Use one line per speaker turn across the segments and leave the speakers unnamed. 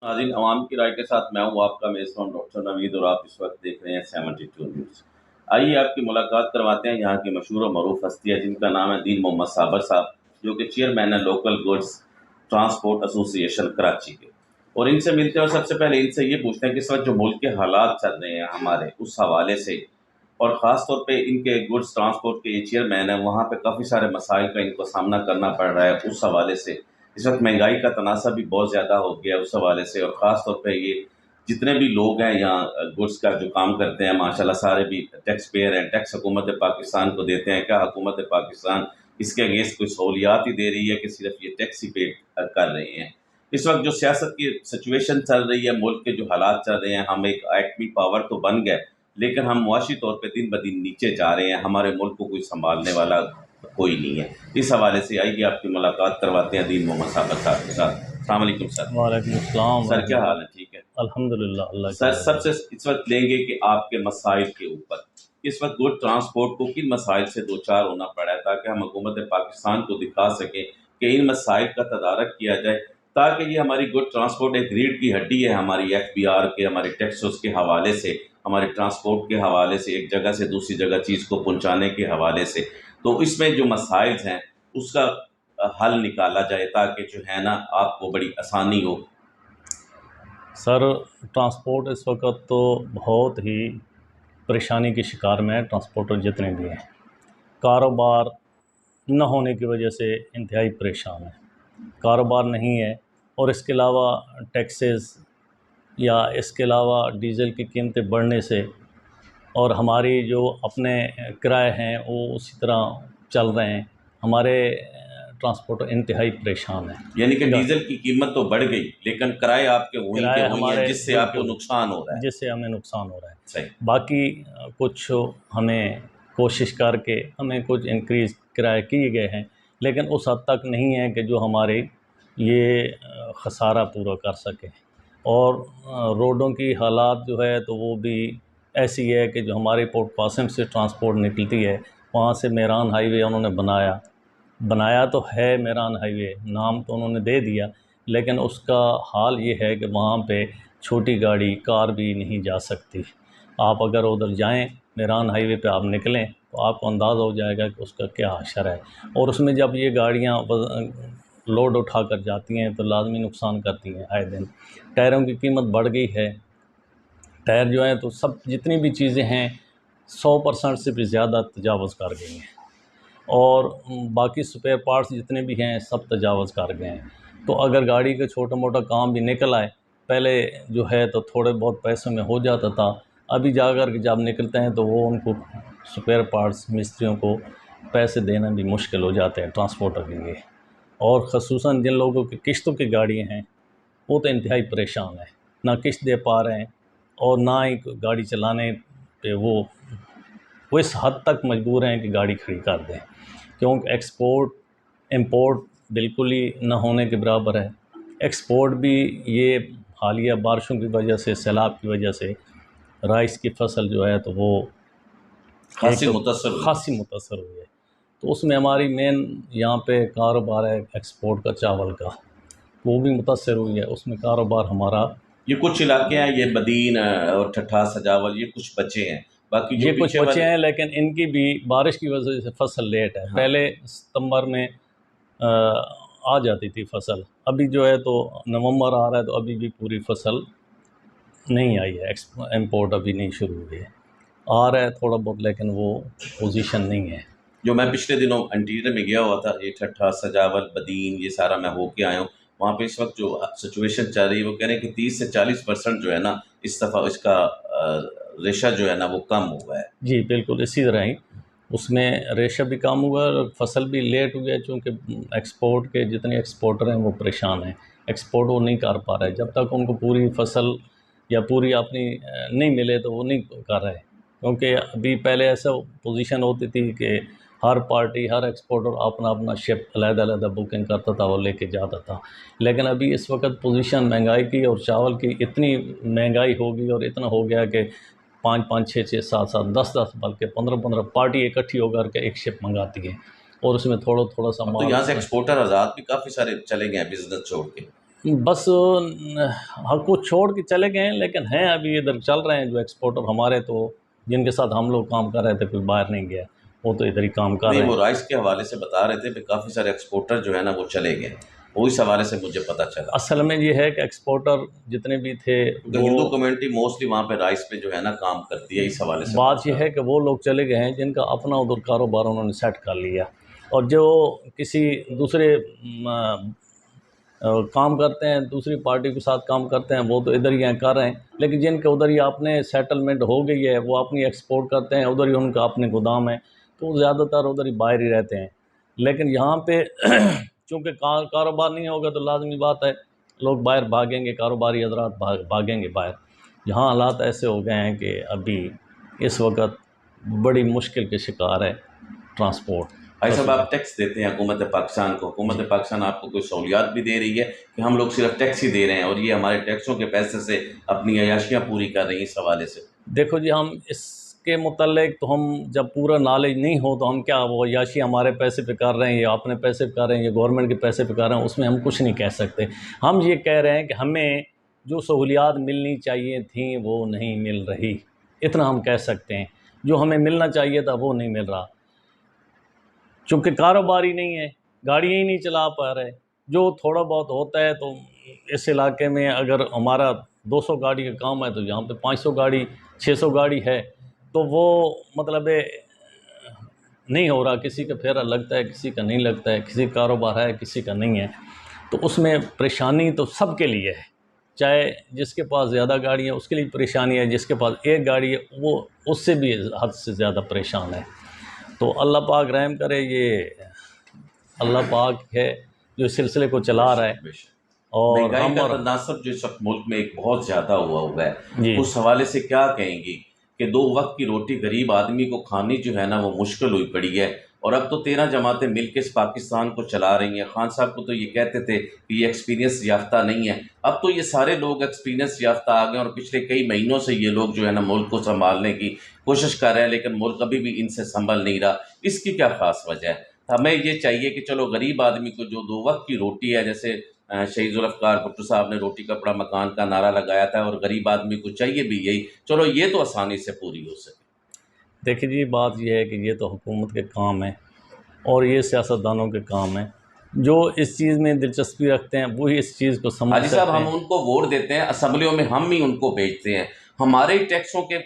नाज़रीन अवाम की राय के साथ मैं हूँ आपका मेज़बान डॉक्टर नवीद और आप इस वक्त देख रहे हैं 72 न्यूज़। आइए आपकी मुलाकात करवाते हैं यहाँ की मशहूर और मरूफ हस्तियाँ जिनका नाम है दीन मोहम्मद साबर साहब, जो कि चेयरमैन है local goods transport association Karachi के। और इनसे मिलते हैं और सबसे पहले इनसे ये पूछते हैं कि इस वक्त जो मुल्क के हालात चल रहे हैं हमारे, उस हवाले से, और ख़ास तौर पे इनके गुड्स ट्रांसपोर्ट के ये चेयरमैन हैं, वहाँ पे काफ़ी सारे मसाइल का इनको सामना करना पड़ रहा है। उस हवाले से इस वक्त महंगाई का तनासा भी बहुत ज़्यादा हो गया है उस हवाले से, और ख़ास तौर पे ये जितने भी लोग हैं यहाँ गुड्स का जो काम करते हैं माशाल्लाह सारे भी टैक्स पेयर हैं। टैक्स हुकूमत पाकिस्तान को देते हैं। क्या हुकूमत पाकिस्तान इसके अगेंस्ट कोई सहूलियात ही दे रही है कि सिर्फ ये टैक्स ही पे कर रहे हैं? इस वक्त जो सियासत की सिचुएशन चल रही है, मुल्क के जो हालात चल रहे हैं, हम एक एटमी पावर तो बन गए, लेकिन हम मुआशी तौर पे दिन ब दिन नीचे जा रहे हैं। हमारे मुल्क को कोई संभालने वाला कोई नहीं है। इस हवाले से आइए आपकी मुलाकात करवाते हैं दीन मोहम्मद साबर साहब के साथ। अस्सलाम वालेकुम सर।
वालेकुम अस्सलाम।
सर क्या हाल है? ठीक है
अल्हम्दुलिल्लाह, अल्लाह
सर।
का
सबसे इस वक्त लेंगे कि आपके मसाइल के ऊपर, इस वक्त गुड ट्रांसपोर्ट को किन मसाइल से दो चार होना पड़ा है, ताकि हम हुकूमत पाकिस्तान को दिखा सकें कि इन मसाइल का तदारक किया जाए, ताकि ये हमारी गुड ट्रांसपोर्ट एक रीढ़ की हड्डी है हमारी FBR के, हमारे टैक्सेस के हवाले से, हमारे ट्रांसपोर्ट के हवाले से, एक जगह से दूसरी जगह चीज़ को पहुँचाने के हवाले से। तो इसमें जो मसाइल हैं उसका हल निकाला जाए, ताकि जो है ना आपको बड़ी आसानी हो।
सर, ट्रांसपोर्ट इस वक्त तो बहुत ही परेशानी के शिकार में है। ट्रांसपोर्टर जितने भी हैं, कारोबार न होने की वजह से इंतहाई परेशान है। कारोबार नहीं है, और इसके अलावा टैक्सेस या इसके अलावा डीज़ल की कीमतें बढ़ने से, और हमारी जो अपने किराए हैं वो उसी तरह चल रहे हैं। हमारे ट्रांसपोर्टर इंतहाई परेशान है।
यानी कि डीजल की कीमत तो बढ़ गई, लेकिन किराए आपके वहीं के
किराए
वहीं हैं,
हमारे
जिससे आपको नुकसान हो रहा है।
जिससे हमें नुकसान हो रहा है।
सही।
बाकी कुछ हमें कोशिश करके हमें कुछ इंक्रीज़ किराए किए गए हैं, लेकिन उस हद तक नहीं है कि जो हमारे ये ख़सारा पूरा कर सकें। और रोडों की हालात जो है तो वो भी ऐसी है कि जो हमारे पोर्ट कासिम से ट्रांसपोर्ट निकलती है, वहाँ से मेरान हाईवे उन्होंने बनाया तो है। मेरान हाईवे नाम तो उन्होंने दे दिया, लेकिन उसका हाल ये है कि वहाँ पे छोटी गाड़ी, कार भी नहीं जा सकती। आप अगर उधर जाएं, मेरान हाईवे पे आप निकलें तो आपको अंदाज़ा हो जाएगा कि उसका क्या हशर है। और उसमें जब ये गाड़ियाँ लोड उठा कर जाती हैं तो लाजमी नुकसान करती हैं आए दिन। टायरों की कीमत बढ़ गई है। टायर जो हैं तो सब जितनी भी चीज़ें हैं 100% से भी ज़्यादा तजावज़ कर गई हैं, और बाकी स्पेयर पार्ट्स जितने भी हैं सब तजावज़ कर गए हैं। तो अगर गाड़ी का छोटा मोटा काम भी निकल आए, पहले जो है तो थोड़े बहुत पैसों में हो जाता था, अभी जाकर जब निकलते हैं तो वो उनको स्पेयर पार्ट्स मिस्त्रियों को पैसे देना भी मुश्किल हो जाते हैं ट्रांसपोर्टर के लिए। और ख़ुसूसन जिन लोगों की किश्तों की गाड़ियाँ हैं वो तो इंतहाई परेशान है, ना किश्त दे पा रहे हैं और ना ही गाड़ी चलाने पे वो इस हद तक मजबूर हैं कि गाड़ी खड़ी कर दें, क्योंकि एक्सपोर्ट इंपोर्ट बिल्कुल ही न होने के बराबर है। एक्सपोर्ट भी ये हालिया बारिशों की वजह से, सैलाब की वजह से राइस की फसल जो है तो वो
खासी
तो
मुतासर
हुई है। तो उसमें हमारी मेन यहाँ पे कारोबार है एक्सपोर्ट का, चावल का, वो भी मुतासर हुई है। उसमें कारोबार हमारा,
ये कुछ इलाके हैं, ये बदीन और ठट्ठा सजावल, ये कुछ बचे हैं, बाकी जो
ये कुछ
पीछे
बचे
वाले
हैं, लेकिन इनकी भी बारिश की वजह से फसल लेट है।
हाँ।
पहले सितंबर में आ जाती थी फसल, अभी जो है तो नवंबर आ रहा है तो अभी भी पूरी फसल नहीं आई है। इंपोर्ट अभी नहीं शुरू हुई है, आ रहा है थोड़ा बहुत, लेकिन वो पोजीशन नहीं है।
जो मैं पिछले दिनों इंटीरियर में गया हुआ था, ये ठट्ठा सजावल बदीन ये सारा मैं होके आया हूँ। वहाँ पे इस वक्त जो सिचुएशन चल रही है वो कह रहे हैं कि 30 से 40% जो है ना इस दफ़ा इसका रेशा जो है ना वो कम हुआ है।
जी बिल्कुल, इसी तरह ही उसमें रेशा भी कम हुआ और फसल भी लेट हुई है, चूँकि एक्सपोर्ट के जितने एक्सपोर्टर हैं वो परेशान हैं। एक्सपोर्ट वो नहीं कर पा रहे, जब तक उनको पूरी फसल या पूरी अपनी नहीं मिले तो वो नहीं कर रहे। क्योंकि अभी पहले ऐसा पोजीशन होती थी कि हर पार्टी, हर एक्सपोर्टर अपना अपना शिप अलग-अलग बुकिंग करता था और लेके जाता था। लेकिन अभी इस वक्त पोजीशन महंगाई की और चावल की इतनी महंगाई हो गई और इतना हो गया कि 5-5, 6-6, 7-7, 10-10 बल्कि 15-15 पार्टी इकट्ठी होकर के एक शिप मंगाती है, और उसमें थोड़ा-थोड़ा सा
अब तो
माल।
यहाँ से एक्सपोर्टर आज़ाद भी काफ़ी सारे चले गए हैं बिजनेस छोड़ के।
बस हाँ, कुछ छोड़ के चले गए हैं, लेकिन हैं अभी इधर चल रहे हैं जो एक्सपोर्टर हमारे, तो जिनके साथ हम लोग काम कर रहे थे, कोई बाहर नहीं गया, वो तो इधर ही काम कर
नहीं,
रहे
वो
हैं।
राइस के हवाले से बता रहे थे कि काफ़ी सारे एक्सपोर्टर जो है ना वो चले गए, वो इस हवाले से मुझे पता चला।
असल में ये है कि एक्सपोर्टर जितने भी थे
क्योंकि
वो,
हिंदू कम्युनिटी मोस्टली वहाँ पे राइस पे जो है ना काम करती है, इस हवाले से
बात
पूछ
ये
रहा
है
था।
कि वो लोग चले गए हैं जिनका अपना उधर कारोबार उन्होंने सेट कर लिया, और जो किसी दूसरे काम करते हैं, दूसरी पार्टी के साथ काम करते हैं, वो तो इधर ही कर रहे हैं, लेकिन जिनके उधर ही अपने सेटलमेंट हो गई है, वो अपनी एक्सपोर्ट करते हैं, उधर ही उनका अपने गोदाम है, तो ज़्यादातर उधर ही बाहर ही रहते हैं। लेकिन यहाँ पे चूँकि कारोबार नहीं होगा तो लाजमी बात है लोग बाहर भागेंगे, कारोबारी हजरात भागेंगे बाहर। यहाँ हालात ऐसे हो गए हैं कि अभी इस वक्त बड़ी मुश्किल के शिकार है ट्रांसपोर्ट।
भाई साहब, आप टैक्स देते हैं हुकूमत पाकिस्तान को, हुकूमत पाकिस्तान आपको कोई सहूलियात भी दे रही है कि हम लोग सिर्फ टैक्स ही दे रहे हैं और ये हमारे टैक्सों के पैसे से अपनी अयाशियाँ पूरी कर रही हैं? इस हवाले से
देखो जी, हम इसके मुतल्लिक तो हम जब पूरा नॉलेज नहीं हो तो हम क्या, वो अय्याशी हमारे पैसे पे कर रहे हैं या अपने पैसे पे कर रहे हैं या गवर्नमेंट के पैसे पे कर रहे हैं, उसमें हम कुछ नहीं कह सकते। हम ये कह रहे हैं कि हमें जो सहूलियात मिलनी चाहिए थी वो नहीं मिल रही, इतना हम कह सकते हैं। जो हमें मिलना चाहिए था वो नहीं मिल रहा, चूँकि कारोबार ही नहीं है, गाड़ियाँ ही नहीं चला पा रहे। जो थोड़ा बहुत होता है तो इस इलाके में अगर हमारा 200 गाड़ी का काम है तो यहाँ पे 500 गाड़ी 600 गाड़ी है, तो वो मतलब नहीं हो रहा। किसी का फेरा लगता है, किसी का नहीं लगता है, किसी का कारोबार है, किसी का नहीं है, तो उसमें परेशानी तो सबके लिए है। चाहे जिसके पास ज़्यादा गाड़ी है उसके लिए परेशानी है, जिसके पास एक गाड़ी है वो उससे भी हद से ज़्यादा परेशान है। तो अल्लाह पाक रहम करे, ये अल्लाह पाक है जो इस सिलसिले को चला रहा है।
बेशक बेशक।
और
महंगाई
हम
का
और
तनासब जो इस वक्त मुल्क में एक बहुत ज़्यादा हुआ है,
जी,
उस हवाले से क्या कहेंगी कि 2 वक्त की रोटी गरीब आदमी को खानी जो है ना वो मुश्किल हुई पड़ी है, और अब तो 13 जमातें मिलकर इस पाकिस्तान को चला रही हैं। खान साहब को तो ये कहते थे कि ये एक्सपीरियंस याफ्ता नहीं है, अब तो ये सारे लोग एक्सपीरियंस याफ्ता आ गए और पिछले कई महीनों से ये लोग जो है ना मुल्क को संभालने की कोशिश कर रहे हैं, लेकिन मुल्क अभी भी इनसे संभल नहीं रहा। इसकी क्या ख़ास वजह है? हमें ये चाहिए कि चलो गरीब आदमी को जो 2 वक्त की रोटी है, जैसे शहीद जुल्फ़िकार भुट्टो साहब ने रोटी कपड़ा मकान का नारा लगाया था, और गरीब आदमी को चाहिए भी यही, चलो ये तो आसानी से पूरी हो सके।
देखिए जी, बात ये है कि ये तो हुकूमत के काम है और ये सियासतदानों के काम है। जो इस चीज़ में दिलचस्पी रखते हैं वही इस चीज़ को समझ
हाजी साहब,
सकते
हम
हैं।
उनको वोट देते हैं, असम्बलियों में हम ही उनको भेजते हैं, हमारे ही टैक्सों के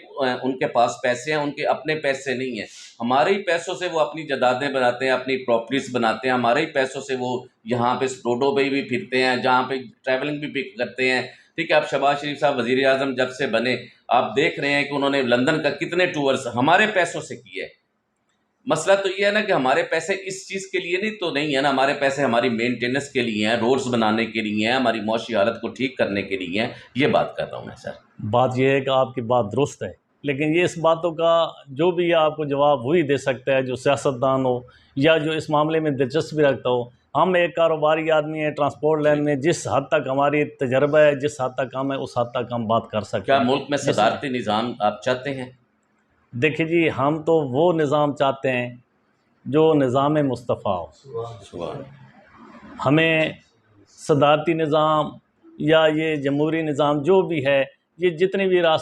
उनके पास पैसे हैं, उनके अपने पैसे नहीं हैं। हमारे ही पैसों से वो अपनी जायदादें बनाते हैं, अपनी प्रॉपर्टीज़ बनाते हैं, हमारे ही पैसों से वो यहाँ पे रोडों पे भी फिरते हैं, जहाँ पे ट्रैवलिंग भी करते हैं। ठीक है, अब शहबाज शरीफ साहब वज़ीर आज़म जब से बने, आप देख रहे हैं कि उन्होंने लंदन का कितने टूर्स हमारे पैसों से किए हैं। मसला तो ये है ना कि हमारे पैसे इस चीज़ के लिए नहीं तो नहीं है ना, हमारे पैसे हमारी मेंटेनेंस के लिए हैं, रोड्स बनाने के लिए हैं, हमारी मौशी हालत को ठीक करने के लिए हैं। ये बात कर रहा हूँ मैं सर।
बात यह है कि आपकी बात दुरुस्त है, लेकिन ये इस बातों का जो भी आपको जवाब वही दे सकता है जो सियासतदान हो या जो इस मामले में दिलचस्पी रखता हो। हम एक कारोबारी आदमी हैं, ट्रांसपोर्ट लाइन में जिस हद तक हमारी तजर्बा है, जिस हद तक हम है, उस हद तक हम बात कर सकते
क्या
हैं।
मुल्क में
जिस
सदारती निज़ाम आप चाहते हैं?
देखिए जी, हम तो वो निज़ाम चाहते हैं जो निज़ाम मुस्तफ़ा हो।
सुभान।
हमें सदारती निज़ाम या ये जमहूरी निज़ाम जो भी है, ये जितने भी